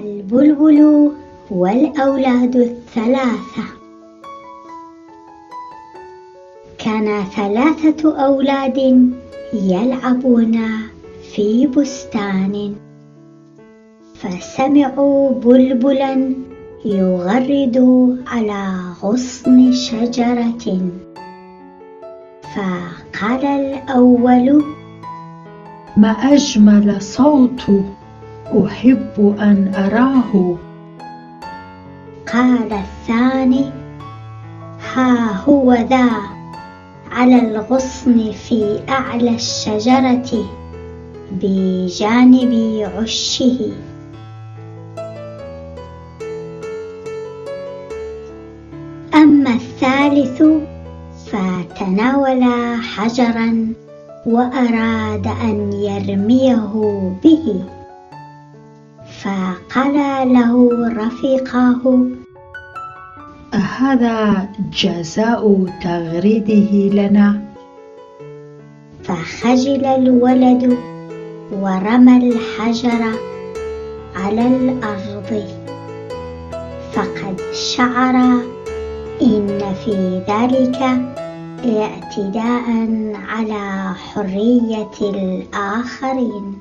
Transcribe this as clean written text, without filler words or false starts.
البلبل والأولاد الثلاثة. كان 3 أولاد يلعبون في بستان، فسمعوا بلبلا يغرد على غصن شجرة، فقال الأول: ما أجمل صوت، أحب أن أراه. قال الثاني: ها هو ذا على الغصن في أعلى الشجرة بجانب عشه. أما الثالث فتناول حجرا وأراد أن يرميه به، فقال له رفيقاه: أهذا جزاء تغريده لنا؟ فخجل الولد ورمى الحجر على الأرض، فقد شعر إن في ذلك اعتداء على حرية الآخرين.